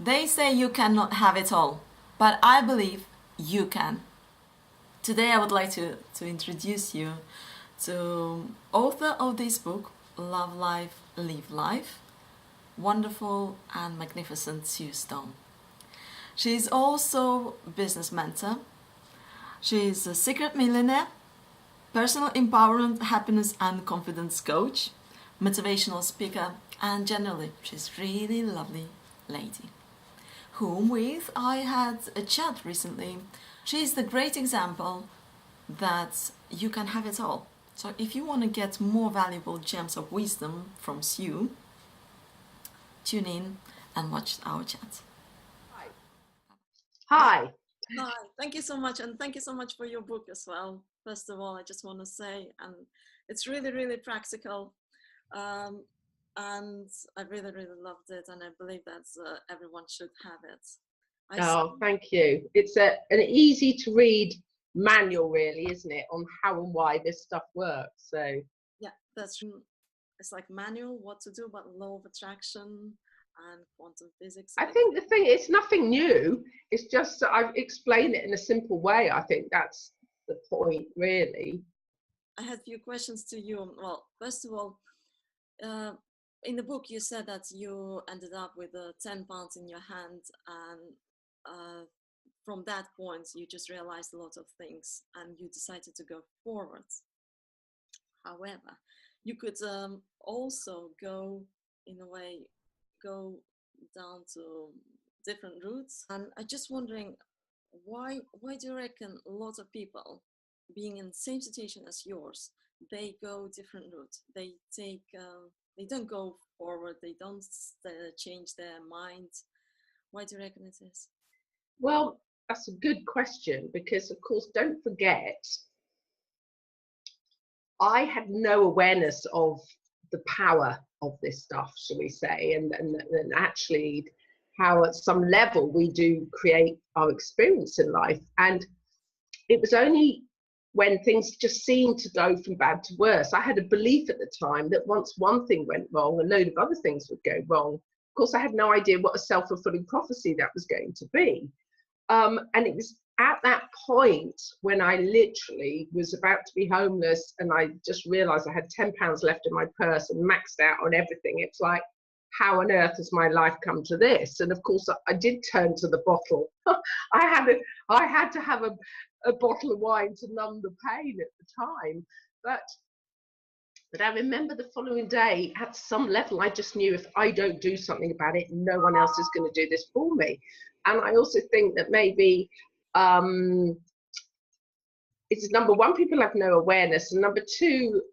They say you cannot have it all, but I believe you can. Today I would like to introduce you to author of this book, Love Life, Live Life, wonderful and magnificent Sue Stone. She is also business mentor. She is a secret millionaire, personal empowerment, happiness and confidence coach, motivational speaker, and generally she's really lovely lady whom with I had a chat recently. She's the great example that you can have it all. So if you want to get more valuable gems of wisdom from Sue, tune in and watch our chat. Hi. Hi, thank you so much, and thank you so much for your book as well. First of all, I just want to say, and it's really, really practical, and I really, really loved it, and I believe that everyone should have it. Thank you. It's an easy to read manual, really, isn't it, on how and why this stuff works? So yeah, that's it's like manual what to do about law of attraction and quantum physics. I think the thing, it's nothing new. It's just that I've explained it in a simple way. I think that's the point, really. I had a few questions to you. Well, first of all, in the book you said that you ended up with 10 pounds in your hand, and from that point you just realized a lot of things and you decided to go forward. However, you could also go, in a way, go down to different routes, and I'm just wondering why do you reckon a lot of people being in the same situation as yours, they go different routes, they take they don't go forward, they don't change their mind? Why do you reckon it is? Well, that's a good question because, of course, don't forget, I had no awareness of the power of this stuff, shall we say, and actually how at some level we do create our experience in life. And it was only when things just seemed to go from bad to worse. I had a belief at the time that once one thing went wrong, a load of other things would go wrong. Of course, I had no idea what a self-fulfilling prophecy that was going to be. And it was at that point when I literally was about to be homeless and I just realized I had £10 left in my purse and maxed out on everything. It's like, how on earth has my life come to this? And of course, I did turn to the bottle. I had to have a bottle of wine to numb the pain at the time. But I remember the following day, at some level, I just knew if I don't do something about it, no one else is going to do this for me. And I also think that maybe it's number one, people have no awareness. And number two,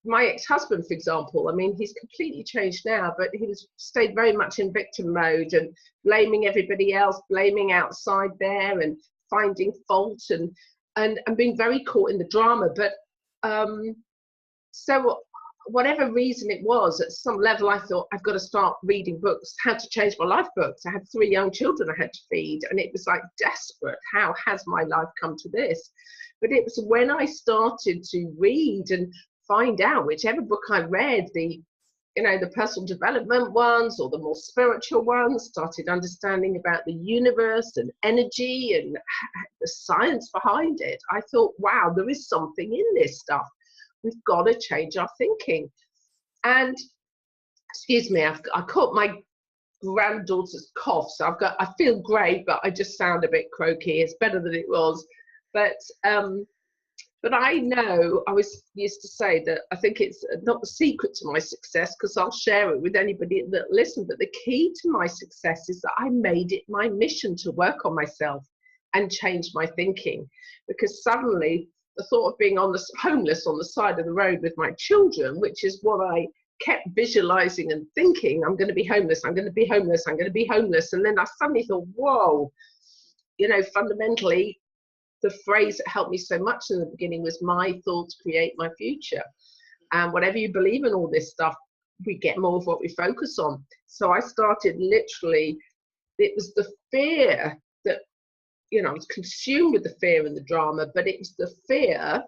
my ex-husband, for example, I mean, he's completely changed now, but he stayed very much in victim mode and blaming everybody else, blaming outside there and finding fault and being very caught in the drama. But so whatever reason it was, at some level I thought I've got to start reading books, how to change my life books. I had 3 young children I had to feed, and it was like desperate. How has my life come to this? But it was when I started to read and find out, whichever book I read, the personal development ones or the more spiritual ones, started understanding about the universe and energy and the science behind it. I thought, wow, there is something in this stuff. We've got to change our thinking. And excuse me, I caught my granddaughter's cough, so I feel great, but I just sound a bit croaky. It's better than it was. But I know, I used to say that I think it's not the secret to my success, because I'll share it with anybody that listens, but the key to my success is that I made it my mission to work on myself and change my thinking. Because suddenly the thought of being homeless on the side of the road with my children, which is what I kept visualizing and thinking, I'm going to be homeless, I'm going to be homeless, I'm going to be homeless. And then I suddenly thought, whoa, fundamentally, the phrase that helped me so much in the beginning was, my thoughts create my future. And whatever you believe in all this stuff, we get more of what we focus on. So I started literally, it was the fear that, I was consumed with the fear and the drama, but it was the fear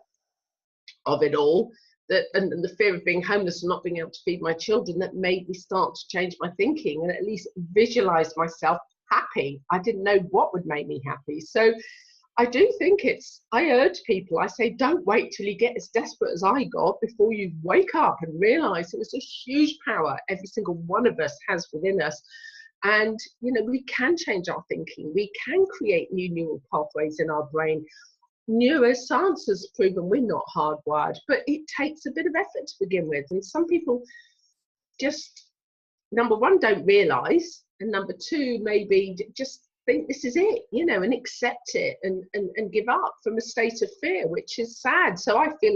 of it all, and the fear of being homeless and not being able to feed my children, that made me start to change my thinking and at least visualize myself happy. I didn't know what would make me happy. So I do think I urge people, I say, don't wait till you get as desperate as I got before you wake up and realize it was a huge power every single one of us has within us. And, you know, we can change our thinking. We can create new neural pathways in our brain. Neuroscience has proven we're not hardwired, but it takes a bit of effort to begin with. And some people just, number one, don't realize, and number two, maybe just think this is it, you know, and accept it and give up from a state of fear, which is sad. So I feel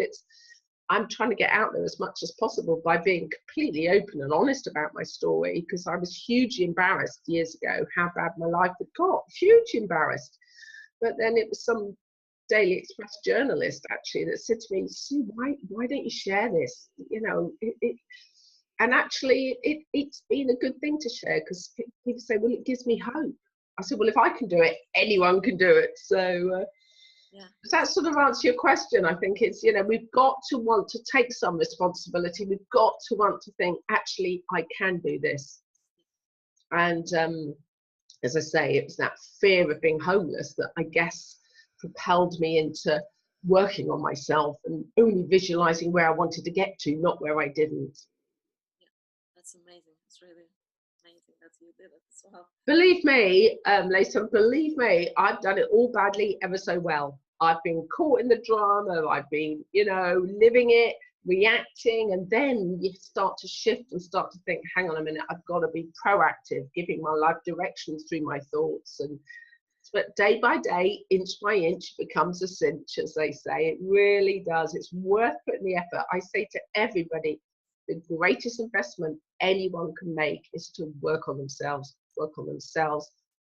I'm trying to get out there as much as possible by being completely open and honest about my story, because I was hugely embarrassed years ago how bad my life had got, hugely embarrassed. But then it was some Daily Express journalist actually that said to me, Sue, why don't you share this? You know, and actually it's been a good thing to share, because people say, well, it gives me hope. I said, well, if I can do it, anyone can do it. So yeah. Does that sort of answer your question? I think it's, you know, we've got to want to take some responsibility. We've got to want to think, actually, I can do this. And as I say, it was that fear of being homeless that I guess propelled me into working on myself and only visualizing where I wanted to get to, not where I didn't. Yeah, that's amazing. It's really amazing that you did it as well. Believe me, Layson, believe me, I've done it all badly ever so well. I've been caught in the drama. I've been, you know, living it, reacting, and then you start to shift and start to think, hang on a minute, I've got to be proactive, giving my life directions through my thoughts. But day by day, inch by inch, becomes a cinch, as they say. It really does. It's worth putting the effort. I say to everybody, the greatest investment anyone can make is to work on themselves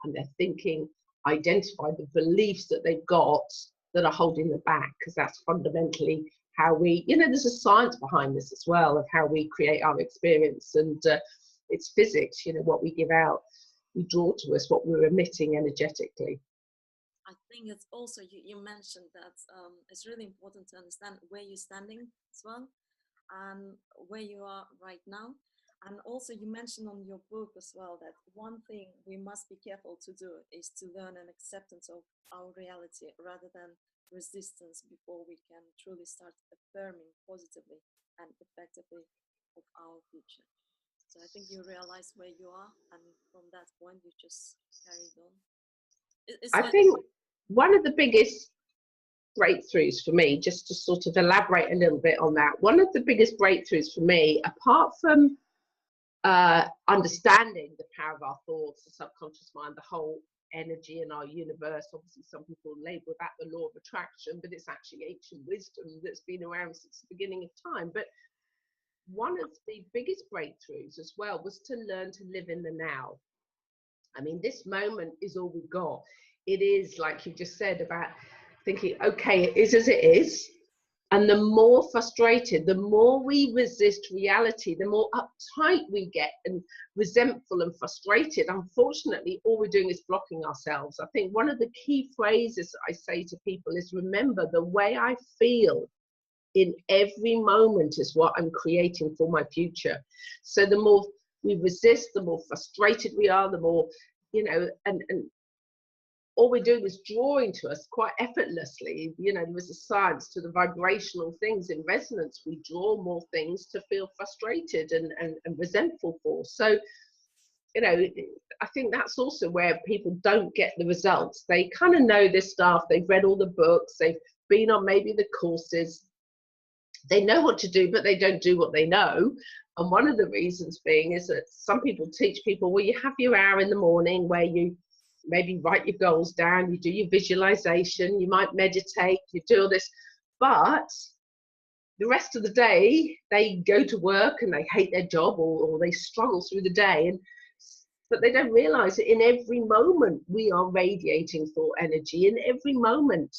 and their thinking, identify the beliefs that they've got that are holding them back, because that's fundamentally how we, you know, there's a science behind this as well of how we create our experience, and it's physics, you know, what we give out, we draw to us what we're emitting energetically. I think it's also, you mentioned that it's really important to understand where you're standing as well, and where you are right now. And also you mentioned on your book as well that one thing we must be careful to do is to learn an acceptance of our reality rather than resistance before we can truly start affirming positively and effectively of our future. So I think you realize where you are, and from that point you just carried on. I think one of the biggest breakthroughs for me, just to sort of elaborate a little bit on that, one of the biggest breakthroughs for me, apart from understanding the power of our thoughts, the subconscious mind, the whole energy in our universe. Obviously, some people label that the law of attraction, but it's actually ancient wisdom that's been around since the beginning of time. But one of the biggest breakthroughs as well was to learn to live in the now. I mean, this moment is all we've got. It is, like you just said, about thinking, okay, it is as it is. And the more frustrated, the more we resist reality, the more uptight we get and resentful and frustrated. Unfortunately, all we're doing is blocking ourselves. I think one of the key phrases I say to people is, remember, the way I feel in every moment is what I'm creating for my future. So the more we resist, the more frustrated we are, the more, you know, and all we're doing is drawing to us quite effortlessly. You know, there is a science to the vibrational things in resonance. We draw more things to feel frustrated and resentful for. So, you know, I think that's also where people don't get the results. They kind of know this stuff. They've read all the books. They've been on maybe the courses. They know what to do, but they don't do what they know. And one of the reasons being is that some people teach people, well, you have your hour in the morning where you maybe write your goals down, you do your visualization, you might meditate, you do all this, but the rest of the day they go to work and they hate their job, or they struggle through the day, but they don't realize that in every moment we are radiating thought energy. In every moment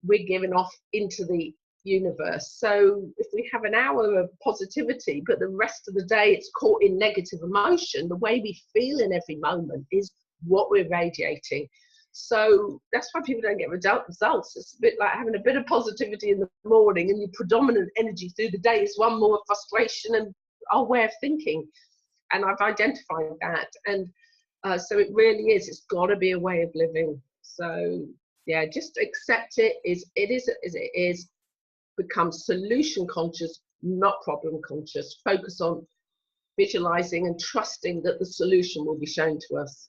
we're giving off into the universe. So if we have an hour of positivity, but the rest of the day it's caught in negative emotion, the way we feel in every moment is what we're radiating. So that's why people don't get results. It's a bit like having a bit of positivity in the morning and your predominant energy through the day is one more frustration and our way of thinking. And I've identified that. And So it really is. It's got to be a way of living. So yeah, just accept it is as it is. Become solution conscious, not problem conscious. Focus on visualizing and trusting that the solution will be shown to us.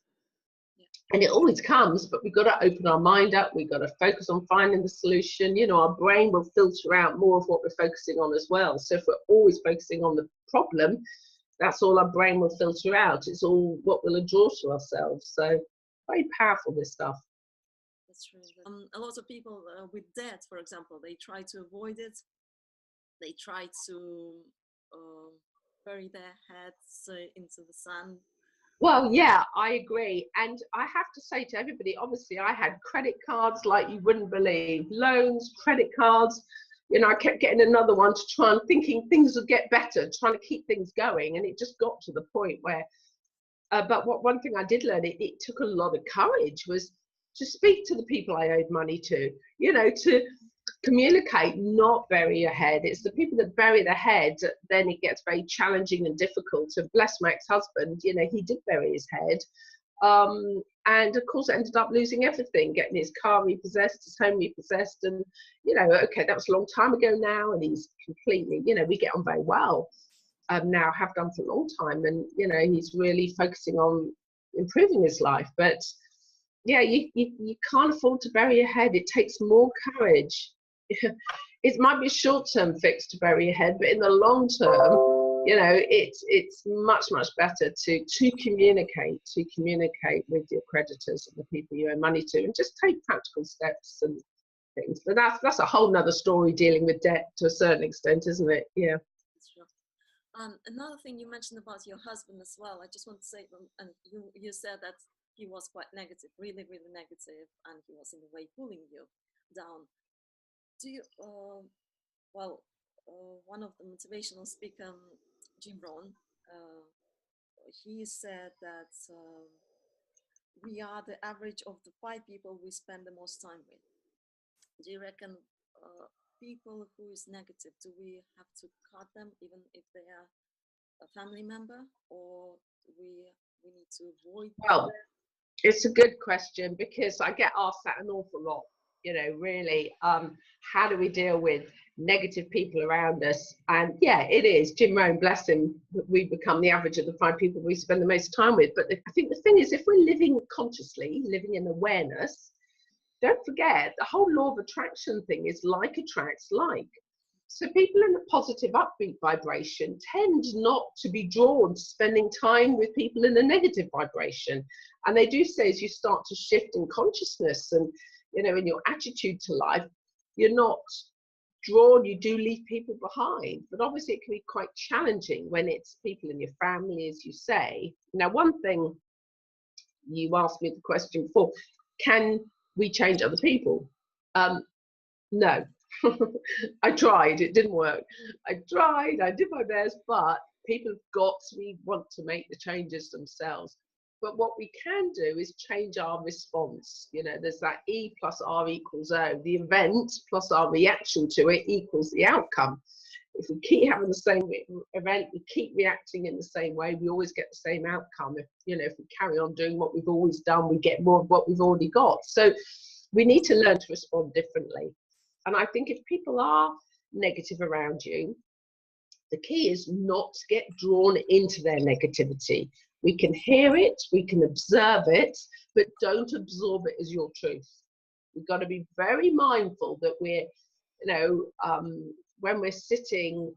And it always comes, but we've got to open our mind up. We've got to focus on finding the solution. You know, our brain will filter out more of what we're focusing on as well. So if we're always focusing on the problem, that's all our brain will filter out. It's all what we'll draw to ourselves. So very powerful, this stuff. That's true. A lot of people with debt, for example, they try to avoid it. They try to bury their heads into the sand. Well, yeah, I agree. And I have to say to everybody, obviously, I had credit cards like you wouldn't believe, loans, credit cards. You know, I kept getting another one to try and thinking things would get better, trying to keep things going. And it just got to the point where, but one thing I did learn, it took a lot of courage, was to speak to the people I owed money to, you know, to communicate, not bury your head. It's the people that bury their head, then it gets very challenging and difficult. So bless my ex-husband, you know, he did bury his head. And of course, ended up losing everything, getting his car repossessed, his home repossessed. And, you know, okay, that was a long time ago now. And he's completely, you know, we get on very well now, have done for a long time. And, you know, he's really focusing on improving his life. But yeah, you can't afford to bury your head. It takes more courage. It might be a short-term fix to bury your head, but in the long term, you know, it's much better to communicate with your creditors and the people you owe money to, and just take practical steps and things. But that's a whole nother story, dealing with debt to a certain extent, isn't it? Yeah. Another thing you mentioned about your husband as well, I just want to say, and you said that he was quite negative, really negative, and he was in a way pulling you down. Do you, one of the motivational speaker, Jim Rohn, he said that we are the average of the 5 people we spend the most time with. Do you reckon people who is negative, do we have to cut them even if they are a family member, or we need to avoid them? Well, it's a good question, because I get asked that an awful lot. You know, really, how do we deal with negative people around us? And yeah, it is. Jim Rohn, bless him, we become the average of the 5 people we spend the most time with. But I think the thing is, if we're living consciously, living in awareness, don't forget the whole law of attraction thing is like attracts like. So people in a positive, upbeat vibration tend not to be drawn to spending time with people in a negative vibration. And they do say, as you start to shift in consciousness and, you know, in your attitude to life, you're not drawn, you do leave people behind. But obviously it can be quite challenging when it's people in your family, as you say. Now, one thing you asked me the question before, can we change other people? No. I tried, it didn't work. I tried, I did my best, but people have got to want to make the changes themselves. But what we can do is change our response. You know, there's that E plus R equals O. The event plus our reaction to it equals the outcome. If we keep having the same event, we keep reacting in the same way, we always get the same outcome. If we carry on doing what we've always done, we get more of what we've already got. So we need to learn to respond differently. And I think if people are negative around you, the key is not to get drawn into their negativity. We can hear it, we can observe it, but don't absorb it as your truth. We've got to be very mindful that we're, when we're sitting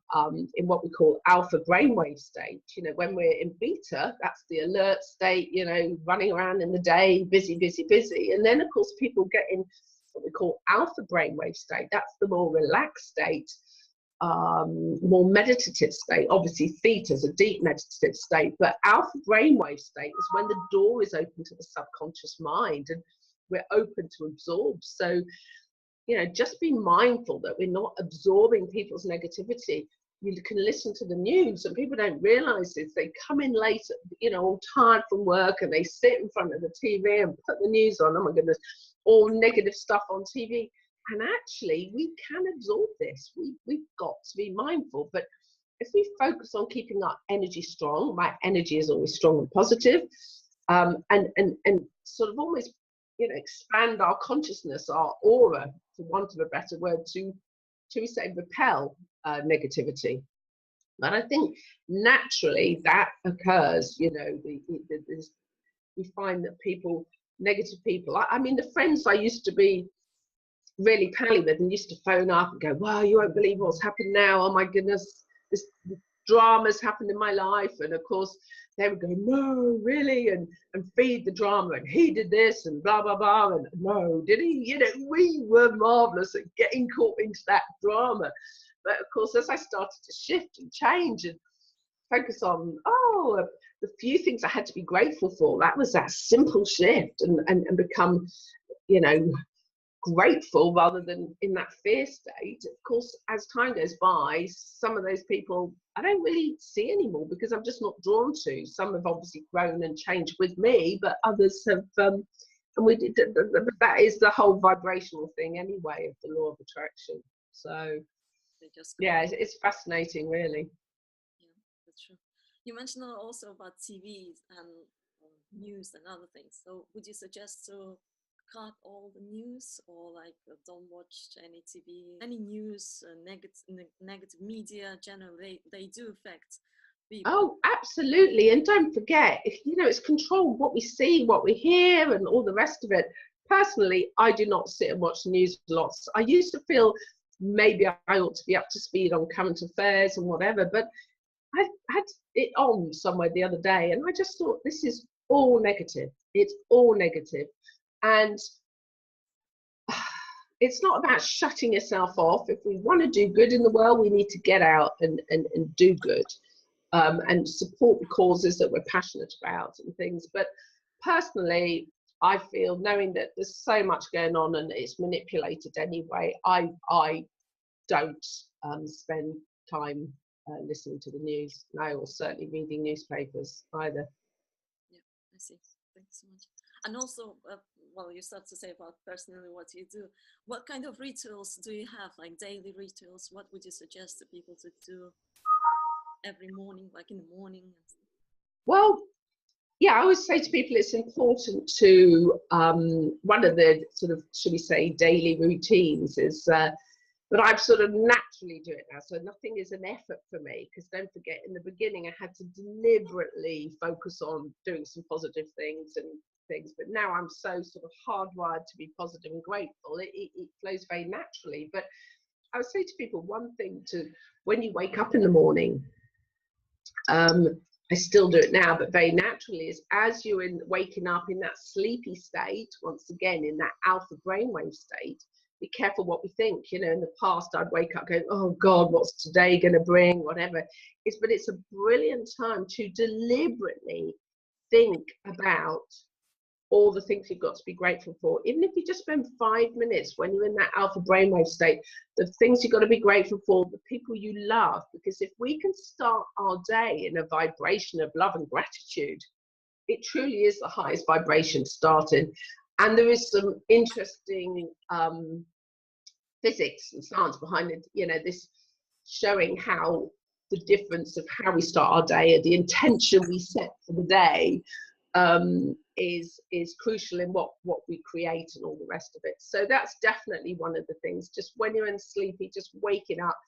in what we call alpha brainwave state, when we're in beta, that's the alert state, running around in the day, busy. And then, of course, people get in what we call alpha brainwave state. That's the more relaxed state, more meditative state. Obviously, theta is a deep meditative state, but alpha brainwave state is when the door is open to the subconscious mind and we're open to absorb. So, just be mindful that we're not absorbing people's negativity. You can listen to the news, and people don't realize this. They come in late, all tired from work, and they sit in front of the TV and put the news on. Oh my goodness, all negative stuff on TV. And actually, we can absorb this. We've got to be mindful. But if we focus on keeping our energy strong, my energy is always strong and positive. and sort of almost, you know, expand our consciousness, our aura, for want of a better word, to we say repel negativity. But I think naturally that occurs, you know, we find that negative people, I mean, the friends I used to be really pally with and used to phone up and go, wow, you won't believe what's happened now. Oh my goodness, this drama's happened in my life. And of course, they would go, no, really? And feed the drama. And he did this and blah, blah, blah. And no, did he? You know, we were marvelous at getting caught into that drama. But of course, as I started to shift and change and focus on, the few things I had to be grateful for, that was that simple shift, and become, you know, grateful rather than in that fear state. Of course, as time goes by, some of those people I don't really see anymore because I'm just not drawn to. Some have obviously grown and changed with me, but others have, and that is the whole vibrational thing anyway of the law of attraction. So yeah, it's fascinating, really. Yeah, that's true. You mentioned also about TV and news and other things. So would you suggest to cut all the news, or like don't watch any TV, any news, negative media? Generally, they do affect people. Oh, absolutely. And don't forget, you know, it's controlled what we see, what we hear, and all the rest of it. Personally, I do not sit and watch the news lots. I used to feel maybe I ought to be up to speed on current affairs and whatever, but I had it on somewhere the other day, and I just thought, this is all negative. It's all negative. And it's not about shutting yourself off. If we want to do good in the world, we need to get out and do good, and support the causes that we're passionate about and things. But personally, I feel, knowing that there's so much going on and it's manipulated anyway, I don't spend time listening to the news, no, or certainly reading newspapers either. Yeah, I see. Thanks so much. And also, well, you start to say about personally what you do. What kind of rituals do you have, like daily rituals? What would you suggest to people to do every morning, like in the morning? Well, yeah, I always say to people it's important to, one of the sort of, should we say, daily routines is, but I've sort of naturally do it now. So nothing is an effort for me, because don't forget, in the beginning, I had to deliberately focus on doing some positive things and things. But now I'm so sort of hardwired to be positive and grateful. It flows very naturally. But I would say to people, one thing to, when you wake up in the morning, I still do it now, but very naturally, is as you're waking up in that sleepy state, once again, in that alpha brainwave state, be careful what we think. You know, in the past, I'd wake up going, oh God, what's today going to bring, whatever. But it's a brilliant time to deliberately think about all the things you've got to be grateful for. Even if you just spend 5 minutes when you're in that alpha brainwave state, the things you've got to be grateful for, the people you love. Because if we can start our day in a vibration of love and gratitude, it truly is the highest vibration starting. And there is some interesting physics and science behind it, you know, this showing how the difference of how we start our day and the intention we set for the day is crucial in what we create and all the rest of it. So that's definitely one of the things. Just when you're in sleepy, just waking up,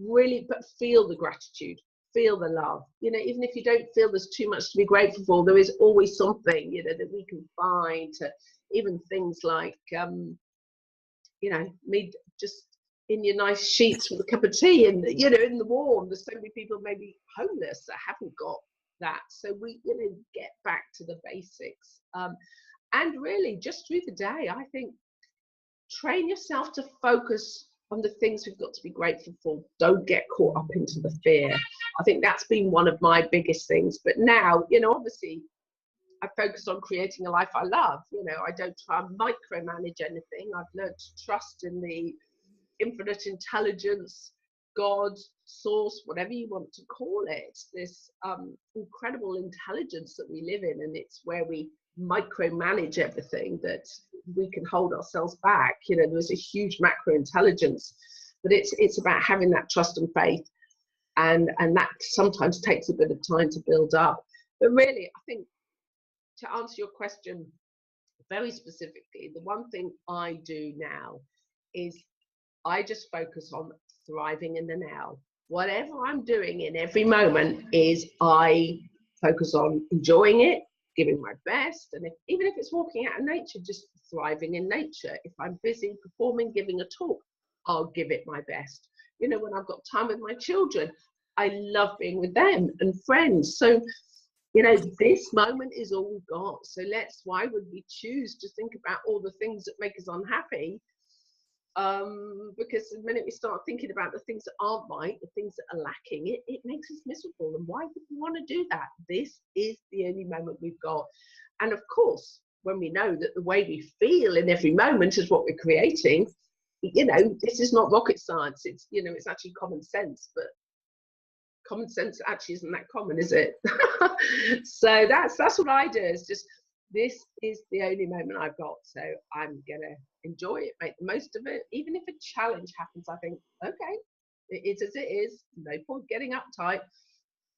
really, but feel the gratitude, feel the love. You know, even if you don't feel there's too much to be grateful for, there is always something, you know, that we can find. To even things like, you know, me just in your nice sheets with a cup of tea, and you know, in the warm. There's so many people maybe homeless that haven't got that. So we, you know, get back to the basics, and really just through the day, I think, train yourself to focus on the things we've got to be grateful for. Don't get caught up into the fear. I think that's been one of my biggest things. But now, you know, obviously I focus on creating a life I love. You know, I don't try and micromanage anything. I've learned to trust in the infinite intelligence, God, source, whatever you want to call it, this incredible intelligence that we live in. And it's where we micromanage everything that we can hold ourselves back. You know, there's a huge macro intelligence, but it's about having that trust and faith, and that sometimes takes a bit of time to build up. But really, I think to answer your question very specifically, the one thing I do now is I just focus on thriving in the now. Whatever I'm doing in every moment is I focus on enjoying it, giving my best, and even if it's walking out in nature, just thriving in nature. If I'm busy performing, giving a talk, I'll give it my best. You know, when I've got time with my children, I love being with them and friends. So, you know, this moment is all we've got. So why would we choose to think about all the things that make us unhappy? Because the minute we start thinking about the things that aren't right, the things that are lacking, it makes us miserable. And why would we want to do that? This is the only moment we've got. And of course, when we know that the way we feel in every moment is what we're creating, you know, this is not rocket science. It's, you know, it's actually common sense, but common sense actually isn't that common, is it? So that's what I do. Is just, this is the only moment I've got, so I'm gonna enjoy it, make the most of it. Even if a challenge happens, I think, okay, it is as it is, no point getting uptight,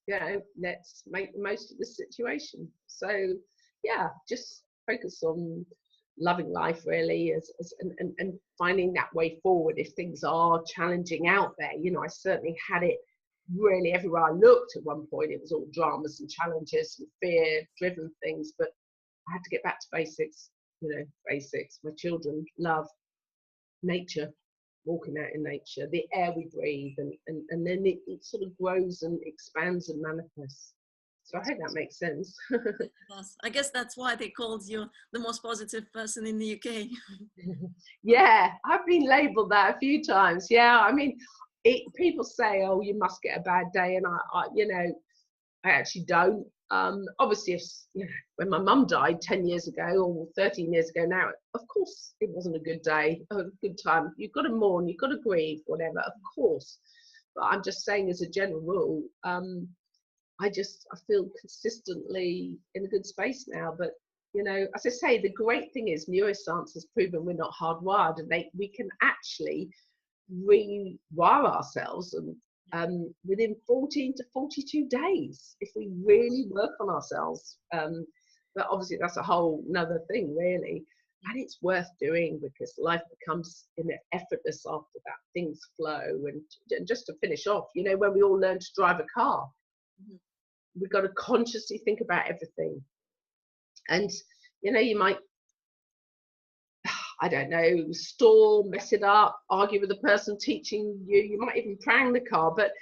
you know, let's make the most of the situation. So yeah, just focus on loving life really, and finding that way forward if things are challenging out there. You know, I certainly had it really everywhere I looked at one point. It was all dramas and challenges and fear driven things, but I had to get back to basics, you know, basics. My children love nature, walking out in nature, the air we breathe, and then it sort of grows and expands and manifests. So I hope that makes sense. Yes, I guess that's why they called you the most positive person in the UK. Yeah, I've been labelled that a few times. Yeah, I mean, people say, "Oh, you must get a bad day," and I you know, I actually don't. Obviously, if, you know, when my mum died 10 years ago or 13 years ago now, of course it wasn't a good day, a good time. You've got to mourn, you've got to grieve, whatever, of course. But I'm just saying, as a general rule, I feel consistently in a good space now. But, you know, as I say, the great thing is neuroscience has proven we're not hardwired, and we can actually rewire ourselves, and within 14 to 42 days if we really work on ourselves. But obviously that's a whole nother thing really, and it's worth doing because life becomes effortless after that. Things flow. And just to finish off, you know, when we all learn to drive a car, we've got to consciously think about everything. And you know, you might, I don't know, stall, mess it up, argue with the person teaching you. You might even prang the car, but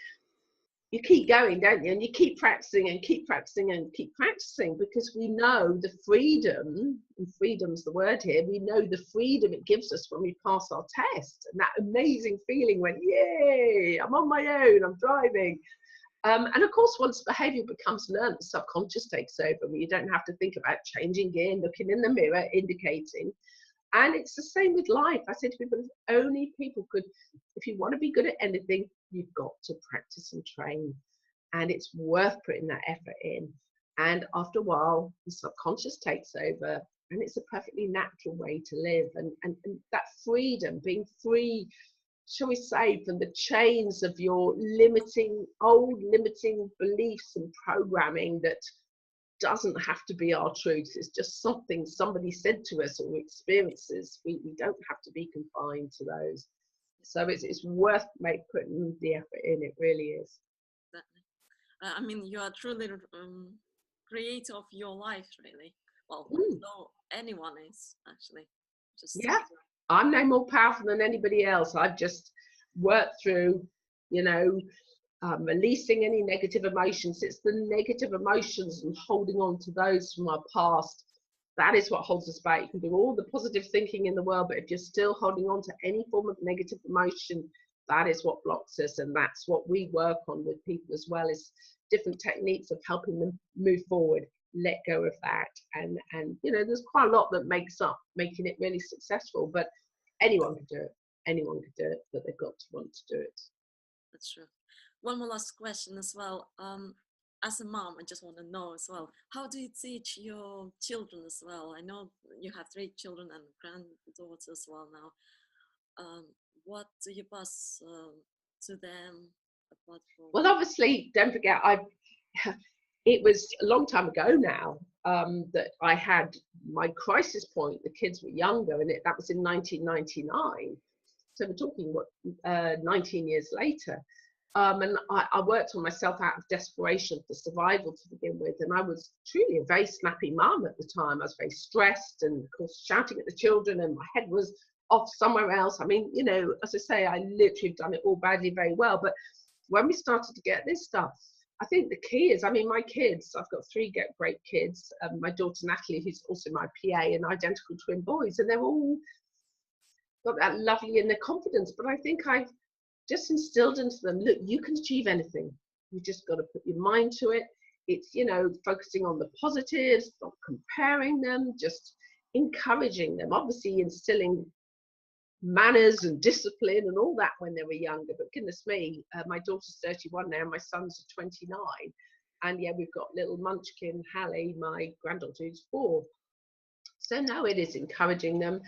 you keep going, don't you? And you keep practicing and keep practicing and keep practicing, because we know the freedom, and freedom's the word here, we know the freedom it gives us when we pass our test. And that amazing feeling when, yay, I'm on my own, I'm driving. And of course, once behavior becomes learned, the subconscious takes over, where you don't have to think about changing gear, looking in the mirror, indicating. And it's the same with life. I say to people, if only people could, if you want to be good at anything, you've got to practice and train. And it's worth putting that effort in. And after a while, the subconscious takes over, and it's a perfectly natural way to live. And that freedom, being free, shall we say, from the chains of your old limiting beliefs and programming that doesn't have to be our truth. It's just something somebody said to us or experiences. We don't have to be confined to those. So it's worth putting the effort in. It really is. I mean, you are truly creator of your life, really. Well, no, anyone is actually. Just yeah, I'm no more powerful than anybody else. I've just worked through, you know, releasing any negative emotions. It's the negative emotions and holding on to those from our past. That is what holds us back. You can do all the positive thinking in the world, but if you're still holding on to any form of negative emotion, that is what blocks us. And that's what we work on with people as well, is different techniques of helping them move forward, let go of that. And you know, there's quite a lot that makes up making it really successful, but anyone can do it. Anyone can do it, but they've got to want to do it. That's true. One more last question as well. As a mom, I just want to know as well, how do you teach your children as well? I know you have 3 children and granddaughters as well now. What do you pass to them? Well, obviously, don't forget, it was a long time ago now that I had my crisis point. The kids were younger, and that was in 1999. So we're talking, 19 years later. And I worked on myself out of desperation for survival to begin with. And I was truly a very snappy mum at the time. I was very stressed and, of course, shouting at the children, and my head was off somewhere else. I mean, you know, as I say, I literally have done it all badly very well. But when we started to get this stuff, I think the key is, I mean, my kids, I've got three great kids. My daughter Natalie, who's also my PA, and identical twin boys, and they're all got that lovely inner confidence. But I think I've just instilled into them, look, you can achieve anything. You just got to put your mind to it. It's, you know, focusing on the positives, not comparing them, just encouraging them, obviously instilling manners and discipline and all that when they were younger. But goodness me, my daughter's 31 now, my son's 29. And yeah, we've got little munchkin Hallie, my granddaughter, who's 4. So now it is encouraging them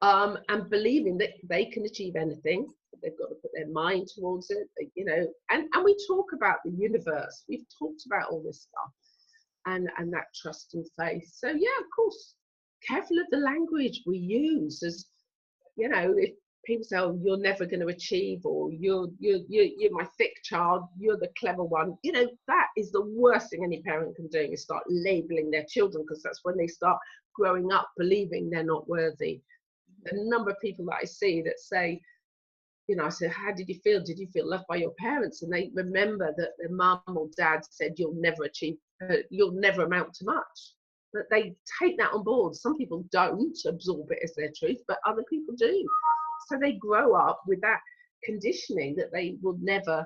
and believing that they can achieve anything. They've got to put their mind towards it, you know, and we talk about the universe. We've talked about all this stuff and that trust and faith. So yeah, of course, careful of the language we use. As you know, if people say, oh, you're never going to achieve, or you're my thick child, you're the clever one, you know, that is the worst thing any parent can do, is start labeling their children, because that's when they start growing up believing they're not worthy. The number of people that I see that say, you know, I said, how did you feel? Did you feel loved by your parents? And they remember that their mum or dad said, you'll never achieve, you'll never amount to much. But they take that on board. Some people don't absorb it as their truth, but other people do. So they grow up with that conditioning that they will never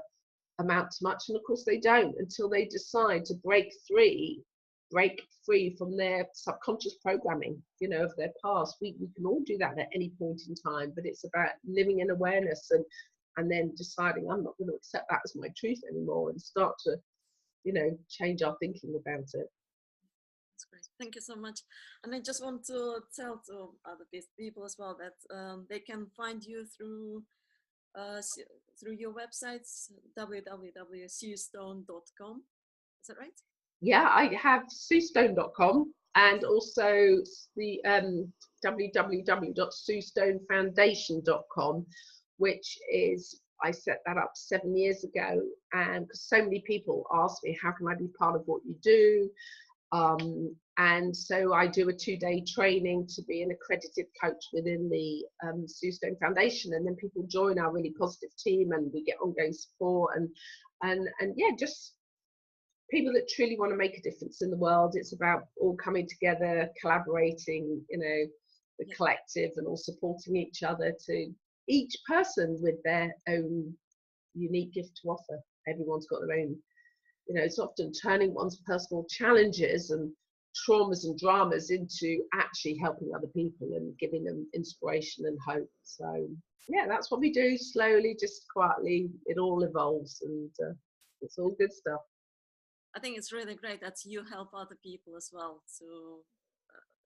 amount to much. And of course they don't, until they decide to break free from their subconscious programming, you know, of their past. We can all do that at any point in time, but it's about living in awareness and then deciding, I'm not going to accept that as my truth anymore, and start to, you know, change our thinking about it. That's great. Thank you so much. And I just want to tell to other people as well that they can find you through your websites, www.suestone.com. Is that right? Yeah, I have suestone.com, and also the www.suestonefoundation.com, which is, I set that up 7 years ago, and because so many people ask me, how can I be part of what you do? And so I do a 2-day training to be an accredited coach within the Sue Stone Foundation, and then people join our really positive team, and we get ongoing support and yeah, just people that truly want to make a difference in the world. It's about all coming together, collaborating, you know, the collective, and all supporting each other, to each person with their own unique gift to offer. Everyone's got their own, you know, it's often turning one's personal challenges and traumas and dramas into actually helping other people and giving them inspiration and hope. So yeah, that's what we do. Slowly, just quietly, it all evolves, and it's all good stuff. I think it's really great that you help other people as well to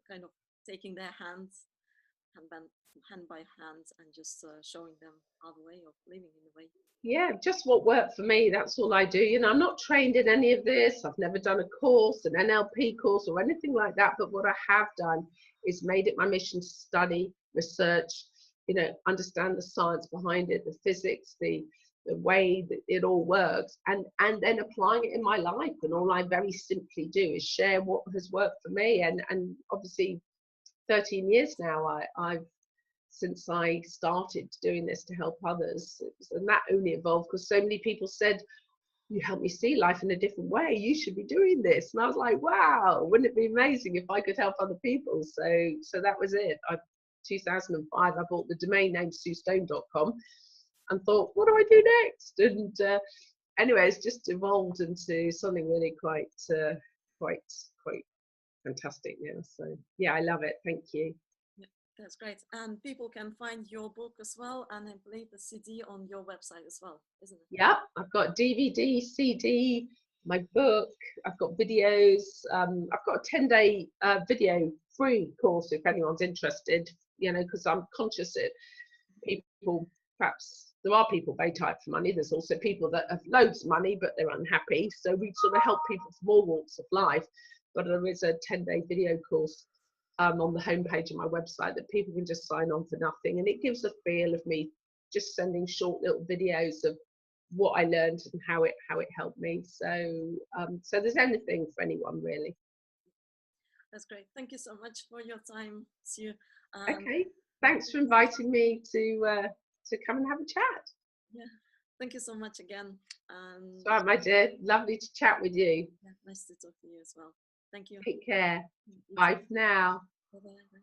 kind of taking their hand by hand, and just showing them other way of living in a way. Yeah, just what worked for me, that's all I do. You know, I'm not trained in any of this. I've never done a course, an NLP course or anything like that. But what I have done is made it my mission to study, research, you know, understand the science behind it, the physics, the way that it all works, and then applying it in my life. And all I very simply do is share what has worked for me. And obviously 13 years now I've since I started doing this to help others, and that only evolved because so many people said, you help me see life in a different way, you should be doing this. And I was like, wow, wouldn't it be amazing if I could help other people? So that was it. 2005 I bought the domain name suestone.com and thought, what do I do next? And anyway, it's just evolved into something really quite fantastic now. So yeah, I love it. Thank you. That's great. And people can find your book as well, and I believe the CD on your website as well, isn't it? Yeah, I've got DVD, CD, my book, I've got videos. I've got a 10-day video free course if anyone's interested, you know, because I'm conscious that people perhaps there are people very tight for money. There's also people that have loads of money, but they're unhappy. So we sort of help people from all walks of life. But there is a 10-day video course on the homepage of my website that people can just sign on for nothing. And it gives a feel of me just sending short little videos of what I learned and how it helped me. So so there's anything for anyone really. That's great. Thank you so much for your time, Sue. Okay, thanks for inviting me to come and have a chat. Yeah, thank you so much again. Sorry, my dear, lovely to chat with you. Yeah, nice to talk to you as well. Thank you. Take care. You Bye too. for now. Bye-bye.